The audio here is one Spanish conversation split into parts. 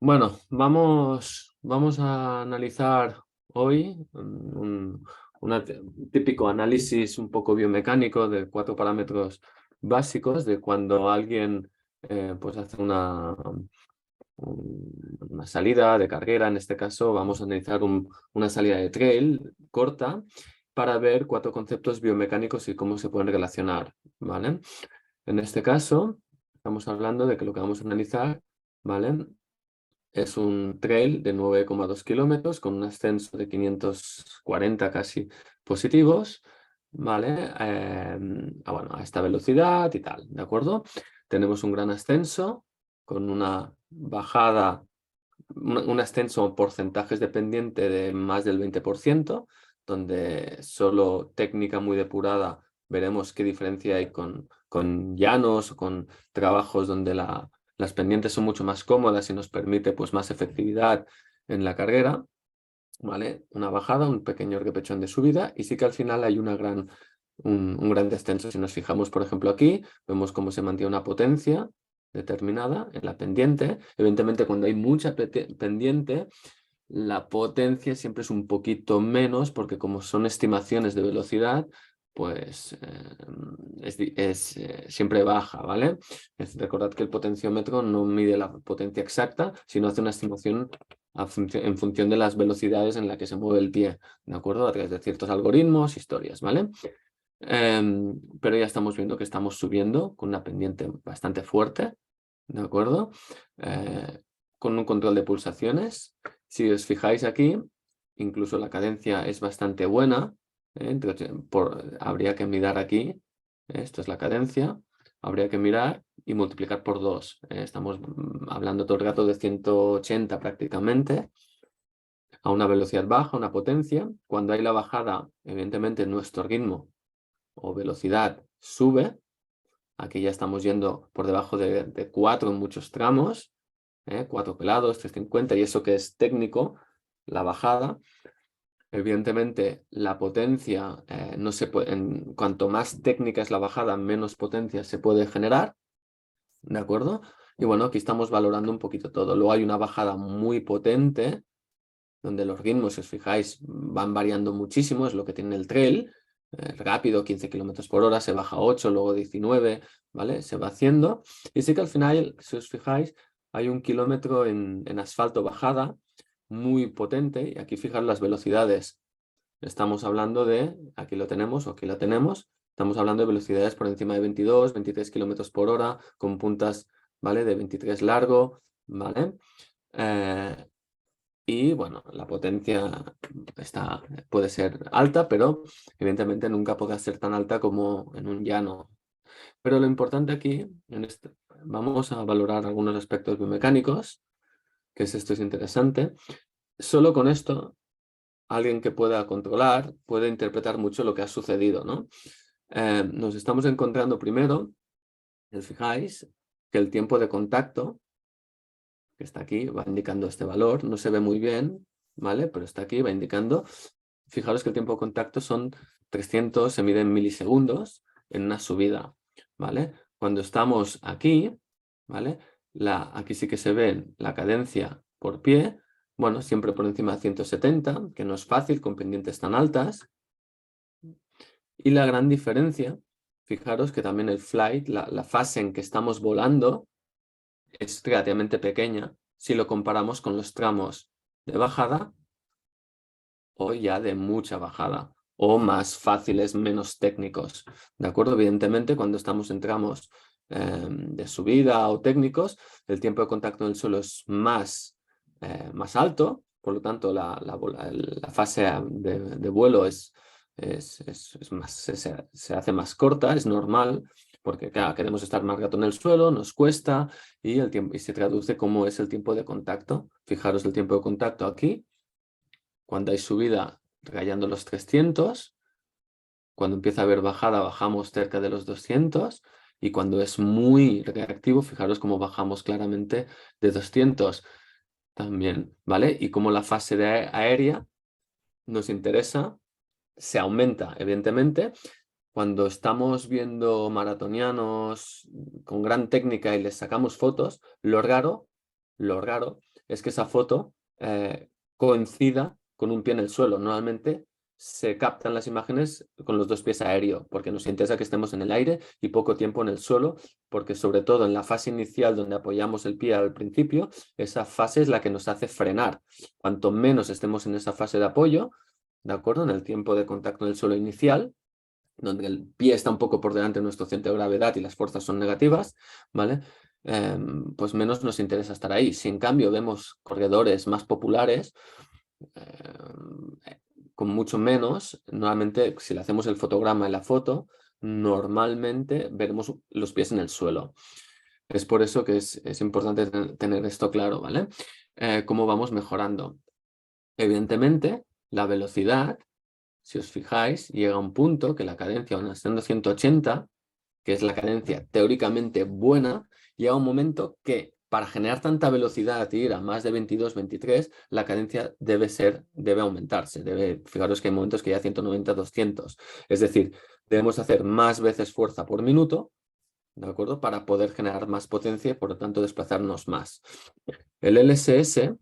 Bueno, vamos a analizar hoy un típico análisis un poco biomecánico de 4 parámetros básicos de cuando alguien pues hace una salida de carrera. En este caso vamos a analizar una salida de trail corta para ver 4 conceptos biomecánicos y cómo se pueden relacionar, ¿vale? En este caso estamos hablando de que lo que vamos a analizar, ¿vale? Es un trail de 9,2 kilómetros con un ascenso de 540 casi positivos, ¿vale? Bueno, a esta velocidad y tal, ¿de acuerdo? Tenemos un gran ascenso con una bajada, un ascenso en porcentajes dependiente de más del 20%, donde solo técnica muy depurada veremos qué diferencia hay con llanos o con trabajos donde las pendientes son mucho más cómodas y nos permite pues, más efectividad en la carrera, ¿vale? Una bajada, un pequeño repechón de subida y sí que al final hay un gran descenso. Si nos fijamos, por ejemplo, aquí, vemos cómo se mantiene una potencia determinada en la pendiente. Evidentemente, cuando hay mucha pendiente, la potencia siempre es un poquito menos porque como son estimaciones de velocidad, pues siempre baja, ¿vale? Recordad que el potenciómetro no mide la potencia exacta, sino hace una estimación en función de las velocidades en las que se mueve el pie, ¿de acuerdo? A través de ciertos algoritmos, historias, ¿vale? Pero ya estamos viendo que estamos subiendo con una pendiente bastante fuerte, ¿de acuerdo? Eh, con un control de pulsaciones. Si os fijáis aquí, incluso la cadencia es bastante buena. Entonces, habría que mirar aquí. Esto es la cadencia. Habría que mirar y multiplicar por 2. Estamos hablando todo el rato de 180 prácticamente, a una velocidad baja, una potencia. Cuando hay la bajada, evidentemente nuestro ritmo o velocidad sube. Aquí ya estamos yendo por debajo de 4 en muchos tramos, 4 pelados, 350, y eso que es técnico, la bajada. Evidentemente, la potencia no se puede, cuanto más técnica es la bajada, menos potencia se puede generar, ¿de acuerdo? Y bueno, aquí estamos valorando un poquito todo. Luego hay una bajada muy potente, donde los ritmos, si os fijáis, van variando muchísimo, es lo que tiene el trail, rápido, 15 kilómetros por hora, se baja a 8, luego 19, ¿vale? Se va haciendo. Y sí que al final, si os fijáis, hay un kilómetro en asfalto bajada muy potente, y aquí fijar las velocidades. Estamos hablando de, aquí lo tenemos o aquí lo tenemos, estamos hablando de velocidades por encima de 22, 23 kilómetros por hora, con puntas, ¿vale? De 23 largo, ¿vale? Y bueno, la potencia puede ser alta, pero evidentemente nunca podrá ser tan alta como en un llano. Pero lo importante aquí, vamos a valorar algunos aspectos biomecánicos, que esto es interesante. Solo con esto, alguien que pueda controlar puede interpretar mucho lo que ha sucedido, ¿no? Nos estamos encontrando primero, si os fijáis, que el tiempo de contacto que está aquí, va indicando este valor, no se ve muy bien, ¿vale? Pero está aquí, va indicando. Fijaros que el tiempo de contacto son 300, se mide en milisegundos en una subida, ¿vale? Cuando estamos aquí, ¿vale? Aquí sí que se ve la cadencia por pie, bueno, siempre por encima de 170, que no es fácil con pendientes tan altas. Y la gran diferencia, fijaros que también el flight, la fase en que estamos volando, es relativamente pequeña si lo comparamos con los tramos de bajada o ya de mucha bajada o más fáciles, menos técnicos. ¿De acuerdo? Evidentemente, cuando estamos en tramos de subida o técnicos, el tiempo de contacto en el suelo es más alto, por lo tanto, la fase de vuelo se hace más corta, es normal, porque claro, queremos estar más rato en el suelo, nos cuesta, y se traduce como es el tiempo de contacto. Fijaros el tiempo de contacto aquí, cuando hay subida rayando los 300, cuando empieza a haber bajada bajamos cerca de los 200, y cuando es muy reactivo, fijaros cómo bajamos claramente de 200 también, ¿vale? Y como la fase aérea nos interesa, se aumenta, evidentemente. Cuando estamos viendo maratonianos con gran técnica y les sacamos fotos, lo raro Lo raro es que esa foto coincida con un pie en el suelo. Normalmente se captan las imágenes con los dos pies aéreos, porque nos interesa que estemos en el aire y poco tiempo en el suelo, porque sobre todo en la fase inicial donde apoyamos el pie al principio, esa fase es la que nos hace frenar. Cuanto menos estemos en esa fase de apoyo, ¿de acuerdo? En el tiempo de contacto en el suelo inicial, donde el pie está un poco por delante de nuestro centro de gravedad y las fuerzas son negativas, ¿vale? Pues menos nos interesa estar ahí. Si en cambio vemos corredores más populares, con mucho menos, normalmente si le hacemos el fotograma en la foto, normalmente veremos los pies en el suelo. Es por eso que es importante tener esto claro, ¿vale? ¿Cómo vamos mejorando? Evidentemente, la velocidad, si os fijáis, llega a un punto que la cadencia, aun estando 180, que es la cadencia teóricamente buena, llega a un momento que para generar tanta velocidad y ir a más de 22, 23, la cadencia debe aumentarse. Fijaros que hay momentos que ya 190, 200. Es decir, debemos hacer más veces fuerza por minuto, ¿de acuerdo? Para poder generar más potencia y por lo tanto desplazarnos más. El LSS,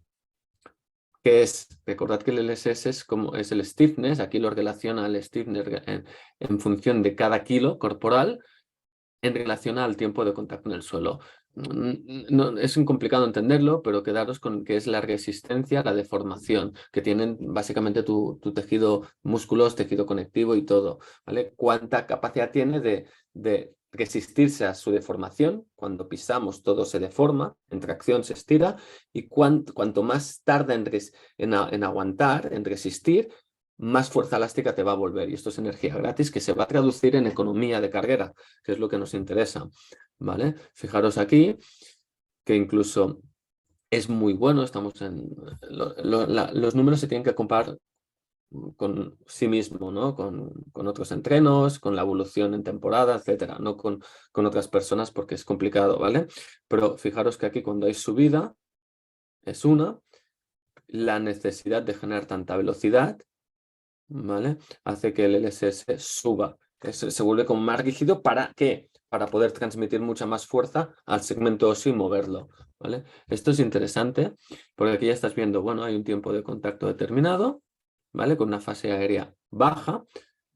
recordad que el LSS es el stiffness, aquí lo relaciona al stiffness en función de cada kilo corporal, en relación al tiempo de contacto en el suelo. No, es complicado entenderlo, pero quedaros con que es la resistencia, la deformación, que tienen básicamente tu tejido músculos, tejido conectivo y todo, ¿vale? Cuánta capacidad tiene de resistirse a su deformación. Cuando pisamos todo se deforma, en tracción se estira, y cuanto más tarda en aguantar, en resistir, más fuerza elástica te va a volver. Y esto es energía gratis que se va a traducir en economía de carrera, que es lo que nos interesa, ¿vale? Fijaros aquí que incluso es muy bueno, estamos en... los números se tienen que comparar con sí mismo, ¿no? Con otros entrenos, con la evolución en temporada, etcétera, no con otras personas porque es complicado, ¿vale? Pero fijaros que aquí cuando hay subida es la necesidad de generar tanta velocidad, ¿vale? Hace que el LSS suba, que se vuelve como más rígido. ¿Para qué? Para poder transmitir mucha más fuerza al segmento óseo y moverlo, ¿vale? Esto es interesante porque aquí ya estás viendo, bueno, hay un tiempo de contacto determinado, ¿vale? Con una fase aérea baja.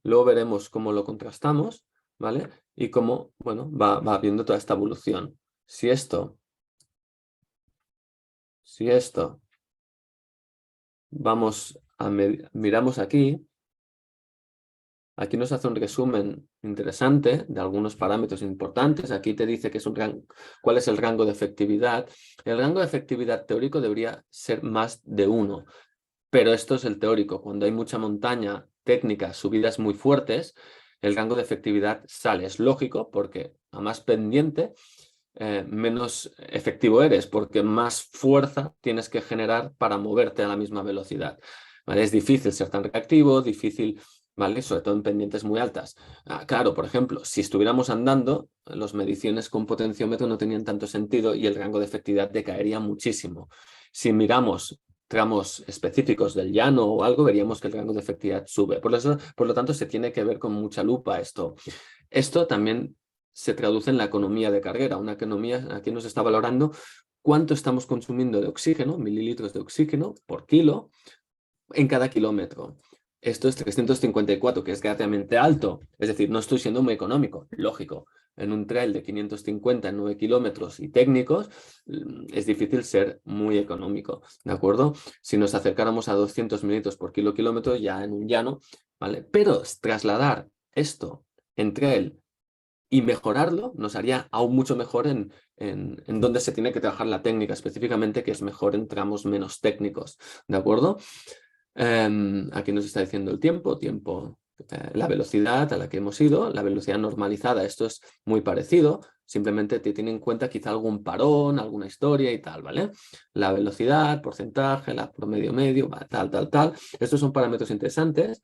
Luego veremos cómo lo contrastamos, ¿vale? Y cómo, bueno, va viendo toda esta evolución. Si esto, miramos aquí, aquí nos hace un resumen interesante de algunos parámetros importantes. Aquí te dice que es cuál es el rango de efectividad. El rango de efectividad teórico debería ser más de 1, pero esto es el teórico. Cuando hay mucha montaña, técnica, subidas muy fuertes, el rango de efectividad sale. Es lógico porque a más pendiente, menos efectivo eres, porque más fuerza tienes que generar para moverte a la misma velocidad. ¿Vale? Es difícil ser tan reactivo, difícil, ¿vale? Sobre todo en pendientes muy altas. Claro, por ejemplo, si estuviéramos andando, las mediciones con potenciómetro no tenían tanto sentido y el rango de efectividad decaería muchísimo. Si miramos tramos específicos del llano o algo, veríamos que el rango de efectividad sube. Por lo tanto, se tiene que ver con mucha lupa esto. Esto también se traduce en la economía de carrera. Una economía, aquí nos está valorando cuánto estamos consumiendo de oxígeno, mililitros de oxígeno por kilo, en cada kilómetro. Esto es 354, que es relativamente alto. Es decir, no estoy siendo muy económico, lógico. En un trail de 550 en 9 kilómetros y técnicos, es difícil ser muy económico, ¿de acuerdo? Si nos acercáramos a 200 mililitros por kilómetro, ya en un llano, ¿vale? Pero trasladar esto en trail y mejorarlo nos haría aún mucho mejor en dónde se tiene que trabajar la técnica específicamente, que es mejor en tramos menos técnicos, ¿de acuerdo? Aquí nos está diciendo el tiempo, la velocidad a la que hemos ido, la velocidad normalizada. Esto es muy parecido, simplemente te tiene en cuenta quizá algún parón, alguna historia y tal, ¿vale? La velocidad, porcentaje, la promedio medio, tal. Estos son parámetros interesantes.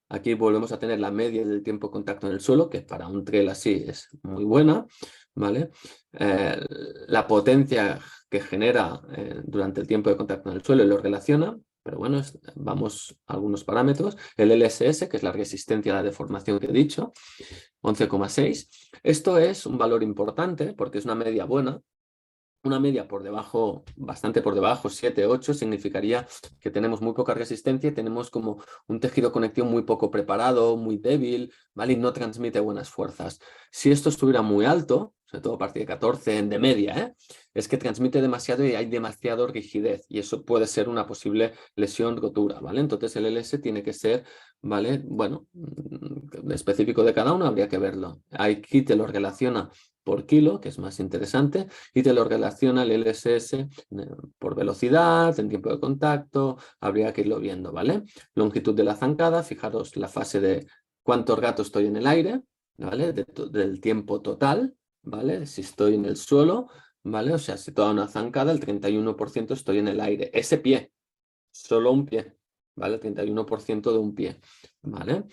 Aquí volvemos a tener la media del tiempo de contacto en el suelo, que para un trail así es muy buena, ¿vale? La potencia que genera durante el tiempo de contacto en el suelo y lo relaciona, pero bueno, vamos a algunos parámetros. El LSS, que es la resistencia a la deformación que he dicho, 11,6. Esto es un valor importante porque es una media buena, Una media por debajo, bastante por debajo, 7, 8, significaría que tenemos muy poca resistencia y tenemos como un tejido conectivo muy poco preparado, muy débil, ¿vale? Y no transmite buenas fuerzas. Si esto estuviera muy alto, sobre todo a partir de 14 de media, es que transmite demasiado y hay demasiada rigidez y eso puede ser una posible lesión, rotura, ¿vale? Entonces el LS tiene que ser, ¿vale? Bueno, específico de cada uno, habría que verlo. Aquí te lo relaciona por kilo, que es más interesante, y te lo relaciona el LSS por velocidad, en tiempo de contacto, habría que irlo viendo, ¿vale? Longitud de la zancada, fijaros la fase de cuánto rato estoy en el aire, ¿vale? Del tiempo total, ¿vale? Si estoy en el suelo, ¿vale? O sea, si toda una zancada, el 31% estoy en el aire. Ese pie, solo un pie, ¿vale? 31% de un pie, ¿vale?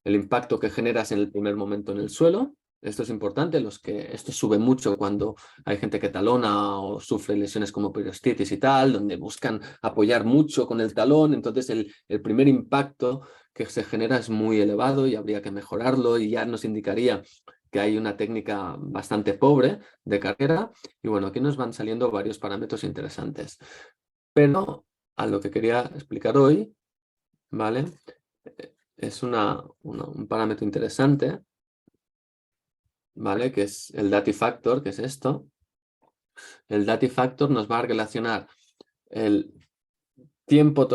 El impacto que generas en el primer momento en el suelo. Esto es importante, esto sube mucho cuando hay gente que talona o sufre lesiones como periostitis y tal, donde buscan apoyar mucho con el talón, entonces el primer impacto que se genera es muy elevado y habría que mejorarlo y ya nos indicaría que hay una técnica bastante pobre de carrera y bueno, aquí nos van saliendo varios parámetros interesantes. Pero a lo que quería explicar hoy, ¿vale? Es un parámetro interesante, ¿vale? Que es el Datifactor, que es esto. El Datifactor nos va a relacionar el tiempo,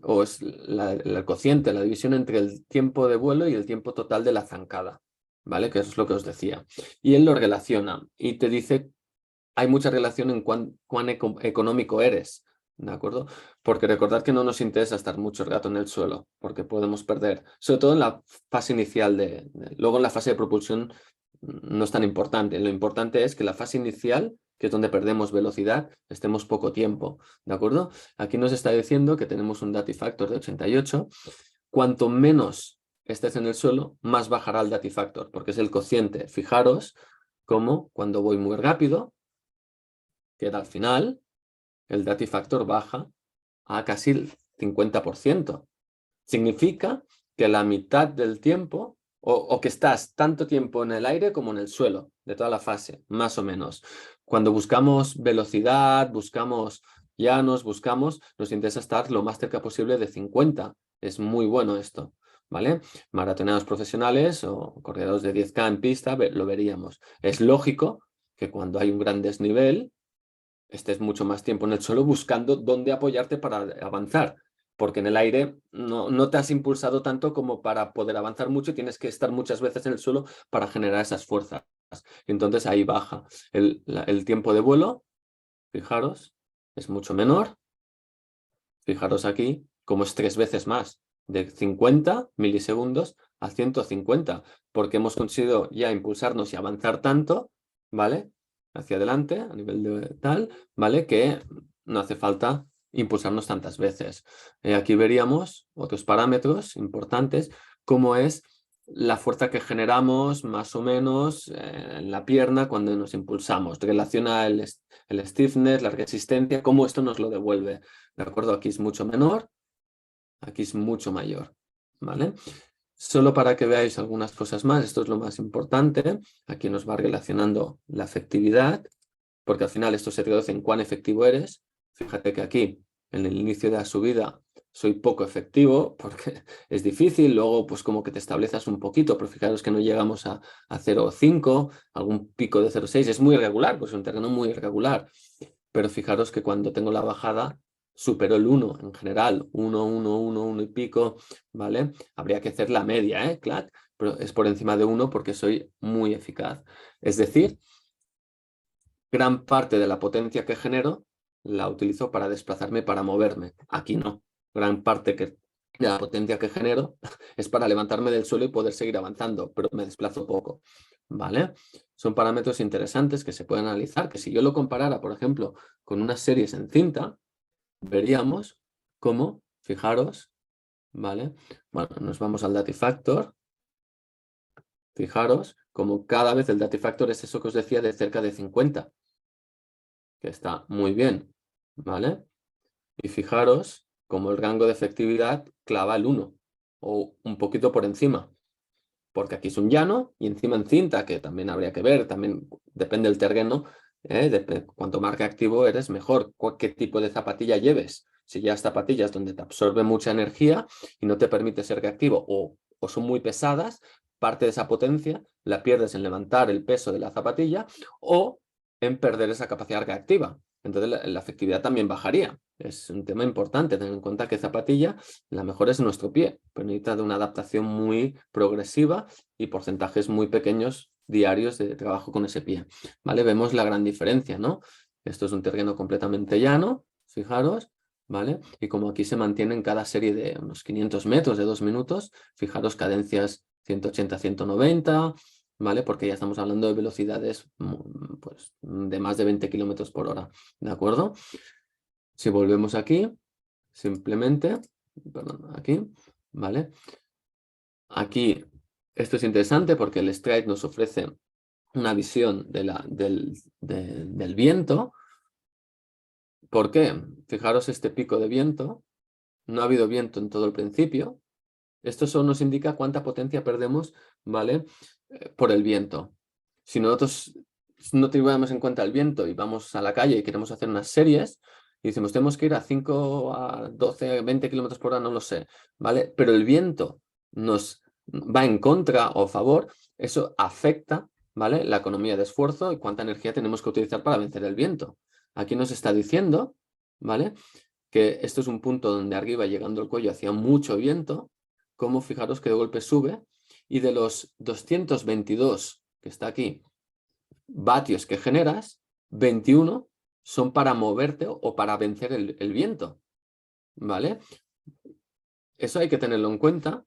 o es el cociente, la división entre el tiempo de vuelo y el tiempo total de la zancada, ¿vale? Que eso es lo que os decía. Y él lo relaciona y te dice, hay mucha relación en cuán económico eres, ¿de acuerdo? Porque recordad que no nos interesa estar mucho rato en el suelo, porque podemos perder, sobre todo en la fase inicial luego en la fase de propulsión no es tan importante. Lo importante es que la fase inicial, que es donde perdemos velocidad, estemos poco tiempo, ¿de acuerdo? Aquí nos está diciendo que tenemos un Datifactor de 88. Cuanto menos estés en el suelo, más bajará el Datifactor, porque es el cociente. Fijaros cómo cuando voy muy rápido, que al final, el Datifactor baja a casi el 50%. Significa que la mitad del tiempo, o que estás tanto tiempo en el aire como en el suelo, de toda la fase, más o menos. Cuando buscamos velocidad, buscamos llanos, nos interesa estar lo más cerca posible de 50. Es muy bueno esto, ¿vale? Maratoneros profesionales o corredores de 10K en pista, lo veríamos. Es lógico que cuando hay un gran desnivel, estés mucho más tiempo en el suelo buscando dónde apoyarte para avanzar, porque en el aire no te has impulsado tanto como para poder avanzar mucho y tienes que estar muchas veces en el suelo para generar esas fuerzas. Entonces ahí baja el tiempo de vuelo, fijaros, es mucho menor. Fijaros aquí, como es 3 veces más, de 50 milisegundos a 150, porque hemos conseguido ya impulsarnos y avanzar tanto, ¿vale? Hacia adelante, a nivel de tal, ¿vale? Que no hace falta impulsarnos tantas veces. Aquí veríamos otros parámetros importantes, como es la fuerza que generamos más o menos en la pierna cuando nos impulsamos. Relaciona el stiffness, la resistencia, cómo esto nos lo devuelve. ¿De acuerdo? Aquí es mucho menor, aquí es mucho mayor, ¿vale? Solo para que veáis algunas cosas más, esto es lo más importante, aquí nos va relacionando la efectividad, porque al final esto se traduce en cuán efectivo eres. Fíjate que aquí, en el inicio de la subida, soy poco efectivo porque es difícil, luego pues como que te estableces un poquito, pero fijaros que no llegamos a 0,5, algún pico de 0,6, es muy irregular, pues es un terreno muy irregular, pero fijaros que cuando tengo la bajada superó el 1 en general, 1, 1, 1, 1 y pico, ¿vale? Habría que hacer la media, claro, pero es por encima de 1 porque soy muy eficaz. Es decir, gran parte de la potencia que genero la utilizo para desplazarme, para moverme. Aquí no. Gran parte de la potencia que genero es para levantarme del suelo y poder seguir avanzando, pero me desplazo poco, ¿vale? Son parámetros interesantes que se pueden analizar, que si yo lo comparara, por ejemplo, con unas series en cinta, veríamos cómo, fijaros, ¿vale? Bueno, nos vamos al Datifactor. Fijaros como cada vez el Datifactor es eso que os decía de cerca de 50, que está muy bien, ¿vale? Y fijaros como el rango de efectividad clava el 1 o un poquito por encima, porque aquí es un llano y encima en cinta, que también habría que ver, también depende del terreno, Cuanto más reactivo eres, mejor. ¿Qué tipo de zapatilla lleves? Si llevas zapatillas donde te absorbe mucha energía y no te permite ser reactivo o son muy pesadas, parte de esa potencia la pierdes en levantar el peso de la zapatilla o en perder esa capacidad reactiva. Entonces la efectividad también bajaría. Es un tema importante tener en cuenta que zapatilla la mejor es nuestro pie, pero necesita de una adaptación muy progresiva y porcentajes muy pequeños diarios de trabajo con ese pie. ¿Vale? Vemos la gran diferencia, ¿no? Esto es un terreno completamente llano, fijaros, ¿vale? Y como aquí se mantiene en cada serie de unos 500 metros de 2 minutos, fijaros cadencias 180, 190, ¿vale? Porque ya estamos hablando de velocidades pues, de más de 20 kilómetros por hora, ¿de acuerdo? Si volvemos aquí, simplemente, perdón, aquí, ¿vale? Aquí, esto es interesante porque el Stride nos ofrece una visión del viento. ¿Por qué? Fijaros este pico de viento. No ha habido viento en todo el principio. Esto solo nos indica cuánta potencia perdemos, ¿vale? Por el viento. Si nosotros no tuviéramos en cuenta el viento y vamos a la calle y queremos hacer unas series y decimos tenemos que ir a 5, a 12, 20 kilómetros por hora, no lo sé, ¿vale? Pero el viento nos va en contra o a favor, eso afecta, ¿vale? La economía de esfuerzo y cuánta energía tenemos que utilizar para vencer el viento. Aquí nos está diciendo, ¿vale? Que esto es un punto donde arriba, llegando el cuello, hacía mucho viento, como fijaros que de golpe sube, y de los 222 que está aquí, vatios que generas, 21 son para moverte o para vencer el viento, ¿vale? Eso hay que tenerlo en cuenta,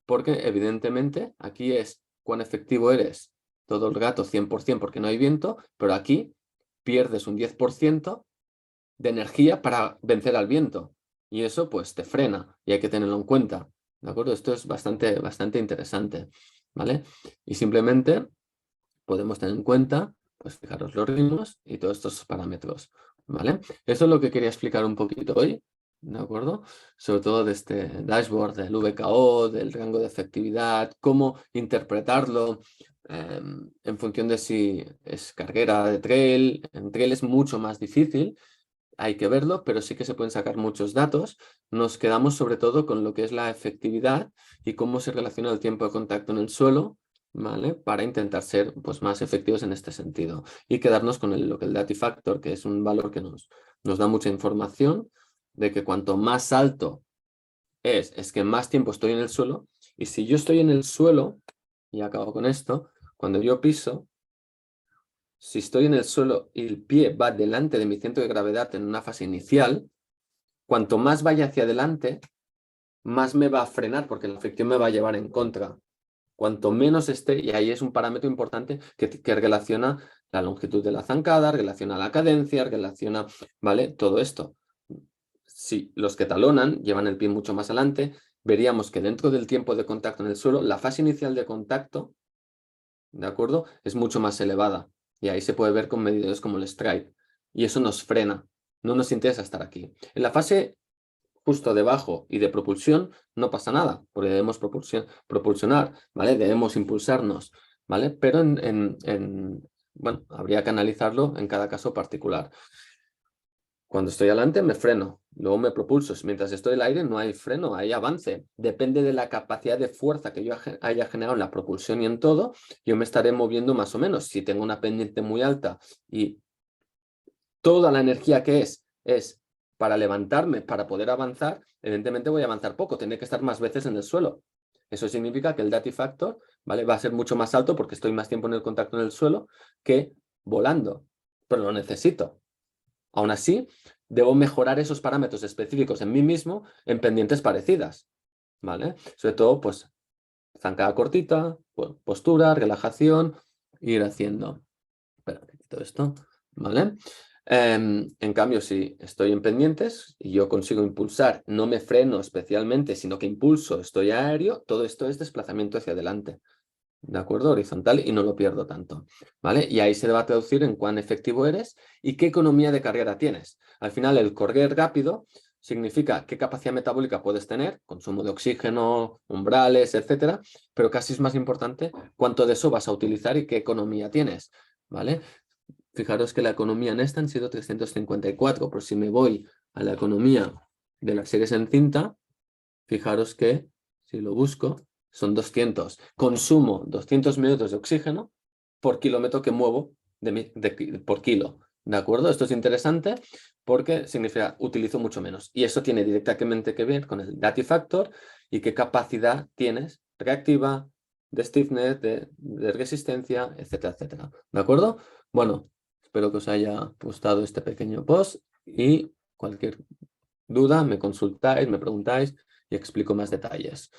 porque evidentemente aquí es cuán efectivo eres todo el rato 100% porque no hay viento, pero aquí pierdes un 10% de energía para vencer al viento. Y eso pues te frena y hay que tenerlo en cuenta. ¿De acuerdo? Esto es bastante interesante. ¿Vale? Y simplemente podemos tener en cuenta, pues fijaros los ritmos y todos estos parámetros. ¿Vale? Eso es lo que quería explicar un poquito hoy. ¿De acuerdo? Sobre todo de este dashboard del VKO, del rango de efectividad, cómo interpretarlo en función de si es carrera de trail. En trail es mucho más difícil, hay que verlo, pero sí que se pueden sacar muchos datos. Nos quedamos sobre todo con lo que es la efectividad y cómo se relaciona el tiempo de contacto en el suelo, ¿vale? Para intentar ser pues, más efectivos en este sentido. Y quedarnos con lo que el Datifactor, que es un valor que nos da mucha información de que cuanto más alto es que más tiempo estoy en el suelo. Y si yo estoy en el suelo, y acabo con esto, cuando yo piso, si estoy en el suelo y el pie va delante de mi centro de gravedad en una fase inicial, cuanto más vaya hacia adelante, más me va a frenar porque la fricción me va a llevar en contra. Cuanto menos esté, y ahí es un parámetro importante que relaciona la longitud de la zancada, relaciona la cadencia, relaciona, ¿vale? Todo esto. Si los que talonan llevan el pie mucho más adelante, veríamos que dentro del tiempo de contacto en el suelo, la fase inicial de contacto, ¿de acuerdo? Es mucho más elevada. Y ahí se puede ver con medidores como el Stride. Y eso nos frena. No nos interesa estar aquí. En la fase justo debajo y de propulsión no pasa nada, porque debemos propulsionar, ¿vale? Debemos impulsarnos, ¿vale? Pero bueno, habría que analizarlo en cada caso particular. Cuando estoy adelante me freno, luego me propulso. Mientras estoy en el aire no hay freno, hay avance. Depende de la capacidad de fuerza que yo haya generado en la propulsión y en todo, yo me estaré moviendo más o menos. Si tengo una pendiente muy alta y toda la energía que es para levantarme, para poder avanzar, evidentemente voy a avanzar poco, tendré que estar más veces en el suelo. Eso significa que el Datifactor, ¿vale? Va a ser mucho más alto porque estoy más tiempo en el contacto en el suelo que volando, pero lo necesito. Aún así, debo mejorar esos parámetros específicos en mí mismo en pendientes parecidas, ¿vale? Sobre todo, pues, zancada cortita, postura, relajación, ir haciendo. Espera, que quito esto, ¿vale? En cambio, si estoy en pendientes y yo consigo impulsar, no me freno especialmente, sino que impulso, estoy aéreo, todo esto es desplazamiento hacia adelante. ¿De acuerdo? Horizontal y no lo pierdo tanto, ¿vale? Y ahí se va a traducir en cuán efectivo eres y qué economía de carrera tienes. Al final, el correr rápido significa qué capacidad metabólica puedes tener, consumo de oxígeno, umbrales, etcétera, pero casi es más importante cuánto de eso vas a utilizar y qué economía tienes, ¿vale? fijaros que la economía en esta han sido 354, pero si me voy a la economía de las series en cinta, fijaros que, si lo busco, son 200. Consumo 200 minutos de oxígeno por kilómetro que muevo por kilo. ¿De acuerdo? Esto es interesante porque significa utilizo mucho menos. Y eso tiene directamente que ver con el Dati Factor y qué capacidad tienes reactiva, de stiffness, de resistencia, etcétera, etcétera. ¿De acuerdo? Bueno, espero que os haya gustado este pequeño post y cualquier duda me consultáis, me preguntáis y explico más detalles.